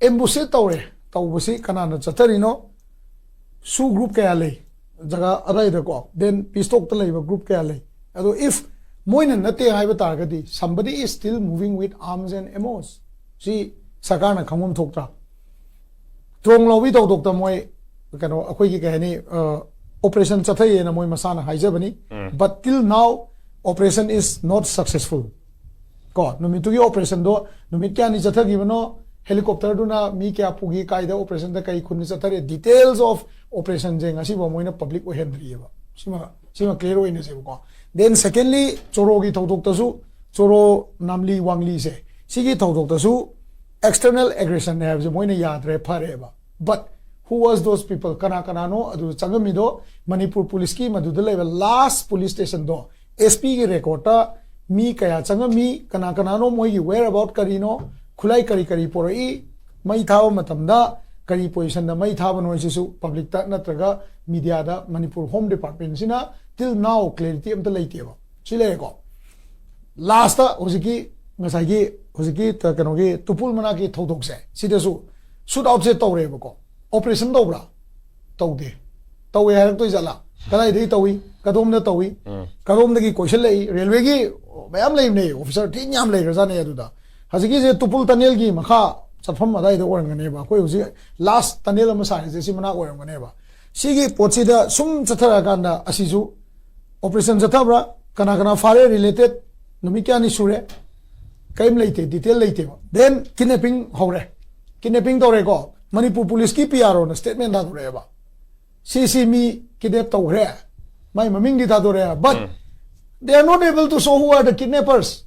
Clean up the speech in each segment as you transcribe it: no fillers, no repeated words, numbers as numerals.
ambush tawre tawbusi kanana chatarino su group kaya lay jaga arai da ko then pistok ta lay group kaya lay ado if moina nate haiba targadi somebody is still moving with arms and ammos si sakana khamum thokta trong lowi to dokta moi kano akhoi ki kahani operation chathai na moi masana haijabani but till now operation is not successful ko numitu gi operation do numit kya ni chathagi bano helicopter do na mi kya pugi kaida operation da kai khunni chathare details of operation jeng asi bo moina public o hendri ba sima clear oine se ko then secondly choro gi thodok ta su choro namli wangli se sigi thodok ta su external aggression ne have moina yadre phare ba but who was those people kana no adu changami do manipur police ki madu de level last police station do sp ki record ta mi kaya changami kana no moi gi whereabout karino khulai kari porai mai thaw matamda kari position da mai thaw no isu public ta natraga media da manipur home department sina till now clarity am ta leite ba chile ko last ta hojiki ngasai gi hojiki ta kano gi tupul mana ki thodok se sida su shoot out se tawre ba ko operation tawra tawde tawe har to jala kanai dei tawi kadom na tawi kadom da gi question lei railway gi bayam lei ne officer thi nyam lei ra ne adu da hajiki je tupul tunnel gi makha chapam adai da orang ne ba koi hoji last tunnel ma sa je si mana orang ne ba sigi pochi da sum chathara kanda asisu operation jathabra kana fare related numi kya ni sure kaim leite detail leite ba then kidnapping hore kidnapping tore ko manipur police ki PRO na statement da dore ba CC mi kidnap tore mai maming di da dore but they are not able to show who are the kidnappers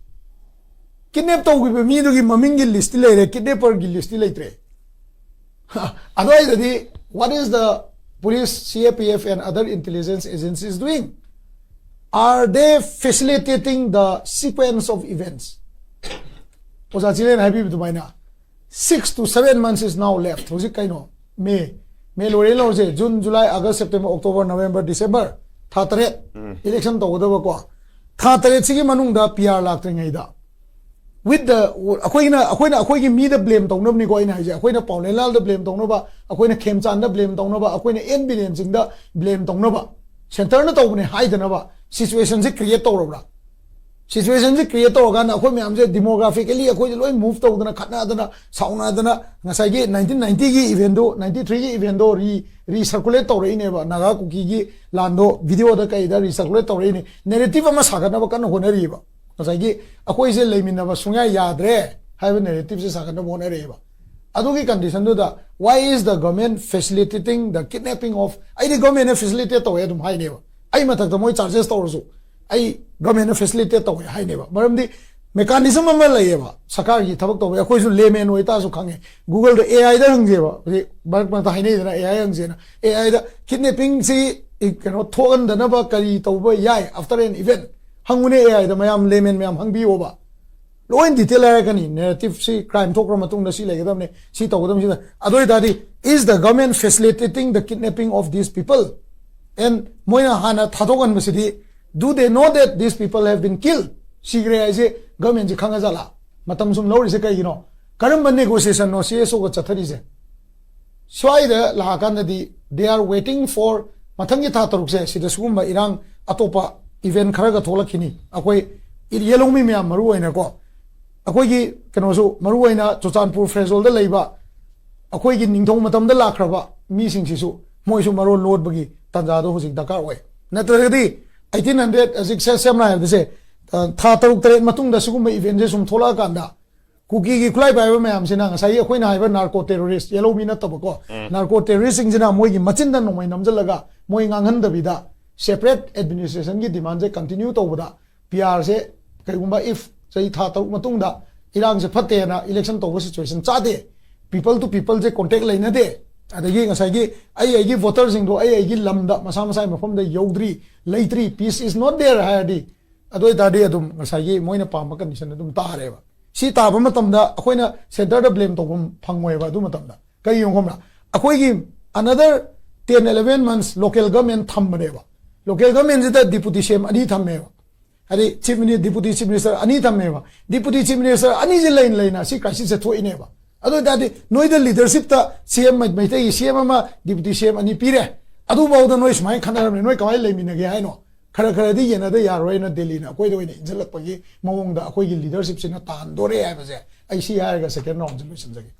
kidnap to gi mi do gi maming gi list le re kidnapper gi list le tre otherwise what is the police CAPF and other intelligence agencies doing are they facilitating the sequence of events osa chilen happy to maina 6 to 7 months is now left hoji kaino may lore lo je June July August September October November December tha tare election to goda ko tha tare sigi manung da PR lak ngai da with the akoina mi da blame tong nob ni ko ina je akoina paulelal da blame tong no ba akoina khemchan da blame tong no ba akoina NBN jing da blame tong no ba center na to ne hai da na ba situation se create to ro ba situation se create to ga na akoi myam je demographically akoi loi move to da na khatna da na sauna da na ngasai gi 1990 gi event do 93 gi event do re circulate to re ne ba naga kuki gi lando video da kai da re circulate to re ne narrative ma saga na ba kan honari ba ngasai gi akoi je leimin na ba sungya yadre have narrative se saga na honari ba adugi condition do da why is the government facilitating the kidnapping of the government facilitate to e dum hai ne ba ai matak da moi charges to so ai government facilitate to hai ne ba maramdi mechanism ma lai ba sakar gi thabak to akoi su layman oi ta su khange google da AI da hang je ba barak ma ta hai ne da AI hang je na AI da kidnapping si kano thogan da na ba kari to ba yai after an event hangune AI da mayam layman mayam hang bi o ba loin detail la kani narrative si crime thokra matung da si lai gadam ne si to gadam si da adoi da di is the government facilitating the kidnapping of these people and moina hana thadogan masidi do they know that these people have been killed sigre aise government ji khanga jala matam sum lori se kai gino karam negotiation no CSO go chathari je swai da la kan di they are waiting for mathangi tha taruk se sida sugum ba irang atopa event khara ga tholakhini akoi yelongmi me maru oina ko akoi gi kano su maru oina chochanpur frezol da leiba akoi gi ningthong matam da lakraba mi sing si su moi su maro load bagi tanja do hujik dakar oi natragadi 1800 as exam na have say tha taruk tare matung da sugum event je sum thola kanda kuki gi khulai bai ba mayam sina ngasai akoi na haiba narco terrorist yellow mi na tabako narco terrorist sing jina moi gi machin da nomai namjalaga moi ngangan da bida separate administration gi demand je continue to boda PR se kaigumba if sai tha taruk matung da irang se phatte na election to situation cha de people to people je contact laina de adagi ngasai gi ai gi voters sing do ai gi lamda masa mafam da yodri leitri peace is not there hayadi adoi da de adum ngasai gi moina pam condition adum ta re ba si ta ba matam da akoina center da blame to phangmoi ba du matam da kai yong homna akoi gi another 10 11 months local government thamre ba local government da deputy cm ani thamme ba ari chief minister deputy chief minister ani thamme ba deputy chief minister ani je line si crisis se thoi ne ba ꯑꯗꯨ ꯑꯣꯏꯇꯥꯔꯗꯤ ꯅꯣꯏꯗ ꯂꯤꯗꯔꯁꯤꯞꯇ CM ꯃꯩꯇꯩꯒꯤ CM ꯑꯃ deputy CM ꯑꯅꯤ ꯄꯤꯔꯦ ꯑꯗꯨꯐꯥꯎꯗ ꯅꯣꯏ ꯁꯨꯃꯥꯏꯅ ꯈꯟꯅꯔꯕꯅꯤ ꯅꯣꯏ ꯀꯃꯥꯏꯅ ꯂꯩꯃꯤꯟꯅꯒꯦ ꯍꯥꯏꯅꯣ ꯈꯔꯗꯤ ꯌꯦꯟꯅꯗ ꯌꯥꯔꯣꯏꯅ ꯗꯦꯜꯂꯤꯅ ꯑꯩꯈꯣꯏꯗ ꯑꯣꯏꯅ ꯏꯟꯖꯜꯂꯛꯄꯒꯤ ꯃꯑꯣꯡꯗ ꯑꯩꯈꯣꯏꯒꯤ ꯂꯤꯗꯔꯁꯤꯞꯁꯤꯅ ꯇꯥꯍꯟꯗꯣꯔꯦ ꯍꯥꯏꯕꯁꯦ ꯑꯩ ꯁꯤ ꯍꯥꯏꯔꯒ ꯁꯦꯀꯦꯟ ꯔꯥꯎꯟꯁꯦ ꯂꯣꯏꯁꯤꯟꯖꯒꯦ